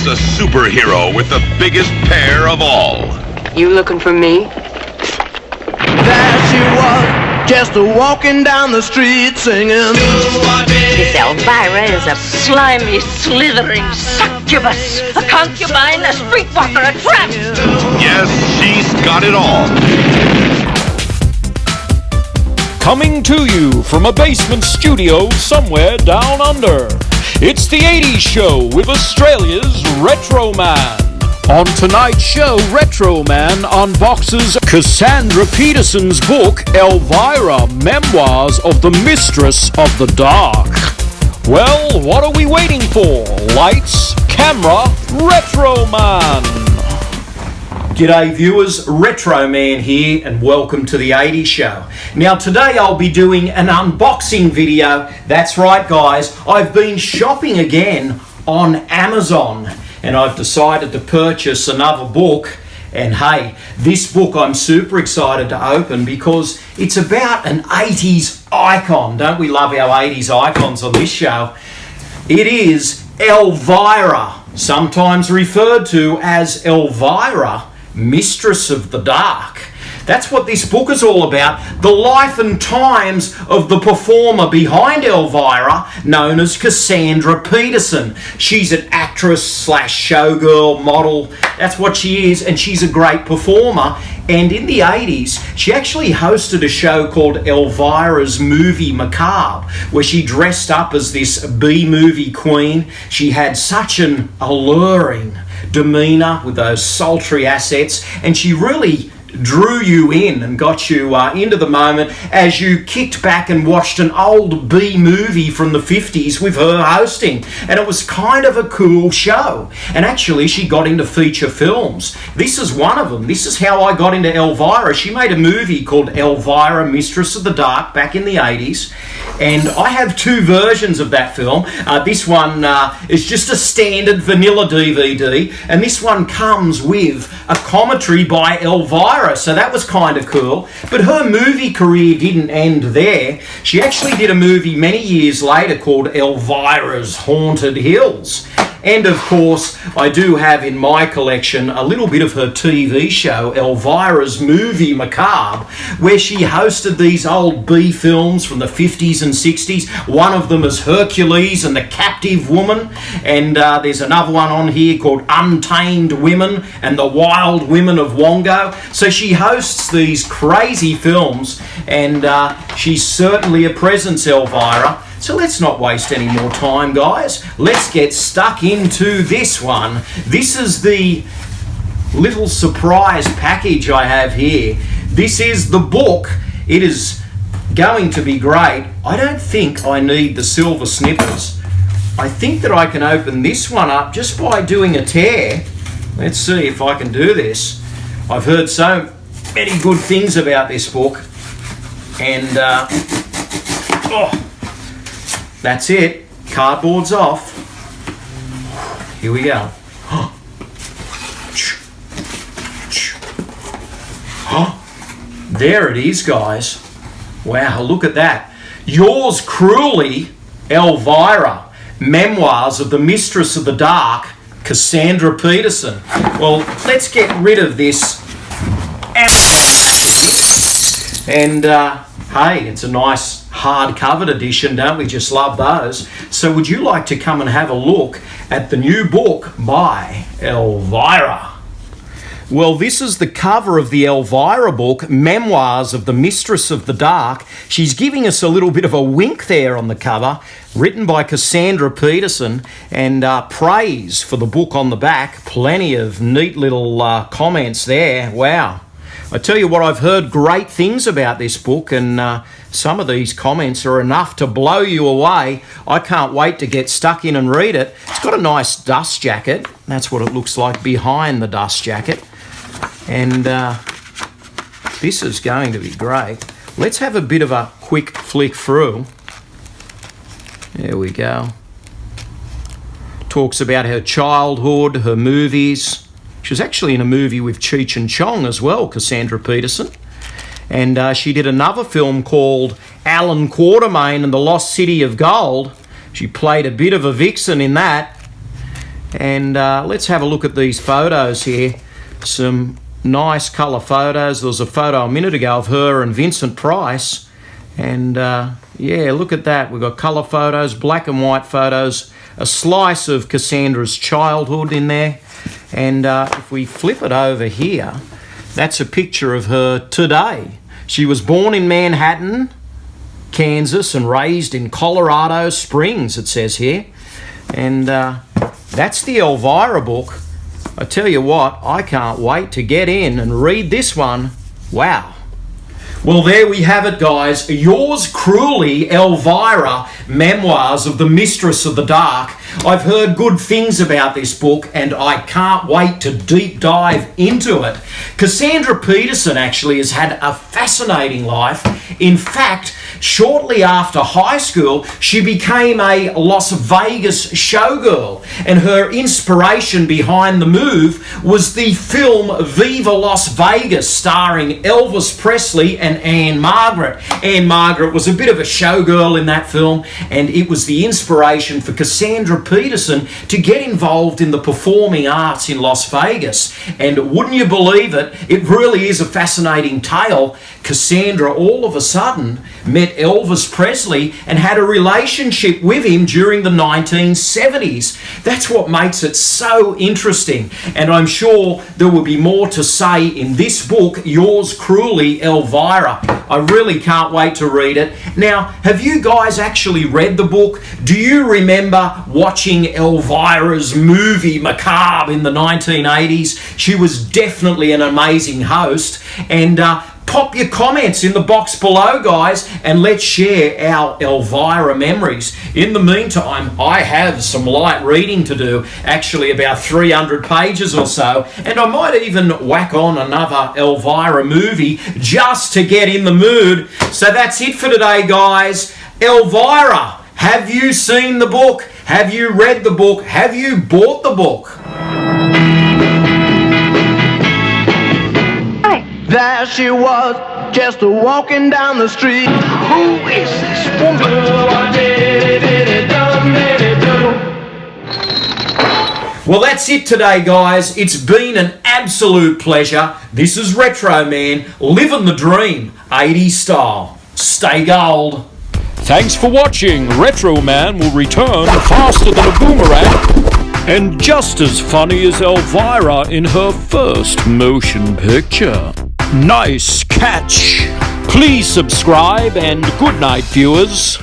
the superhero with the biggest pair of all. You looking for me? There she was, just walking down the street singing. This Elvira is a slimy, slithering succubus, a concubine, a streetwalker, a tramp. Yes, she's got it all. Coming to you from a basement studio somewhere down under, it's the 80s Show with Australia's Retro Man. On tonight's show, Retro Man unboxes Cassandra Peterson's book, Elvira, Memoirs of the Mistress of the Dark. Well, what are we waiting for? Lights, camera, Retro Man! G'day viewers, Retro Man here and welcome to the 80s Show. Now today I'll be doing an unboxing video. That's right guys, I've been shopping again on Amazon and I've decided to purchase another book. And hey, this book I'm super excited to open because it's about an 80s icon. Don't we love our 80s icons on this show? It is Elvira, sometimes referred to as Elvira, Mistress of the Dark. That's what this book is all about, the life and times of the performer behind Elvira, known as Cassandra Peterson. She's an actress slash showgirl model, that's what she is, and she's a great performer. And in the 80s, she actually hosted a show called Elvira's Movie Macabre, where she dressed up as this B-movie queen. She had such an alluring demeanour with those sultry assets, and she really drew you in and got you into the moment as you kicked back and watched an old B movie from the 50s with her hosting, and it was kind of a cool show. And actually she got into feature films. This is one of them. This is how I got into Elvira. She made a movie called Elvira, Mistress of the Dark back in the 80s, and I have two versions of that film. This one is just a standard vanilla DVD, and this one comes with a commentary by Elvira. So that was kind of cool. But her movie career didn't end there. She actually did a movie many years later called Elvira's Haunted Hills. And of course, I do have in my collection a little bit of her TV show, Elvira's Movie Macabre, where she hosted these old B films from the 50s and 60s. One of them is Hercules and the Captive Woman, and there's another one on here called Untamed Women and the Wild Women of Wongo. So she hosts these crazy films, and she's certainly a presence, Elvira. So let's not waste any more time, guys. Let's get stuck into this one. This is the little surprise package I have here. This is the book. It is going to be great. I don't think I need the silver snippers. I think that I can open this one up just by doing a tear. Let's see if I can do this. I've heard so many good things about this book. And, that's it. Cardboard's off. Here we go. There it is, guys. Wow, look at that. Yours cruelly, Elvira, Memoirs of the Mistress of the Dark, Cassandra Peterson. Well, let's get rid of this. And, hey, it's a nice hard-covered edition, don't we? Just love those. So would you like to come and have a look at the new book by Elvira? Well, this is the cover of the Elvira book, Memoirs of the Mistress of the Dark. She's giving us a little bit of a wink there on the cover, written by Cassandra Peterson, and praise for the book on the back. Plenty of neat little comments there. Wow. I tell you what, I've heard great things about this book, and some of these comments are enough to blow you away. I can't wait to get stuck in and read it. It's got a nice dust jacket. That's what it looks like behind the dust jacket. And this is going to be great. Let's have a bit of a quick flick through. There we go. Talks about her childhood, her movies. She was actually in a movie with Cheech and Chong as well, Cassandra Peterson. And she did another film called Alan Quatermain and the Lost City of Gold. She played a bit of a vixen in that. And let's have a look at these photos here. Some nice colour photos. There was a photo a minute ago of her and Vincent Price. And yeah, look at that. We've got colour photos, black and white photos, a slice of Cassandra's childhood in there. And if we flip it over here, that's a picture of her today. She was born in Manhattan, Kansas, and raised in Colorado Springs, it says here. And that's the Elvira book. I tell you what, I can't wait to get in and read this one. Wow. Well, there we have it, guys. Yours cruelly, Elvira, Memoirs of the Mistress of the Dark. I've heard good things about this book, and I can't wait to deep dive into it. Cassandra Peterson actually has had a fascinating life. In fact, shortly after high school, she became a Las Vegas showgirl, and her inspiration behind the move was the film Viva Las Vegas, starring Elvis Presley and Anne Margaret. Anne Margaret was a bit of a showgirl in that film, and it was the inspiration for Cassandra Peterson to get involved in the performing arts in Las Vegas. And wouldn't you believe it, it really is a fascinating tale. Cassandra all of a sudden met Elvis Presley and had a relationship with him during the 1970s. That's what makes it so interesting. And I'm sure there will be more to say in this book, Yours Cruelly, Elvira. I really can't wait to read it. Now, have you guys actually read the book? Do you remember watching Elvira's movie Macabre in the 1980s? She was definitely an amazing host. And pop your comments in the box below, guys, and let's share our Elvira memories. In the meantime, I have some light reading to do, actually about 300 pages or so, and I might even whack on another Elvira movie just to get in the mood. So that's it for today, guys. Elvira, have you seen the book? Have you read the book? Have you bought the book? There she was, just walking down the street. Who is this woman? Well, that's it today, guys. It's been an absolute pleasure. This is Retro Man, living the dream, 80s style. Stay gold. Thanks for watching. Retro Man will return faster than a boomerang and just as funny as Elvira in her first motion picture. Nice catch. Please subscribe and good night, viewers.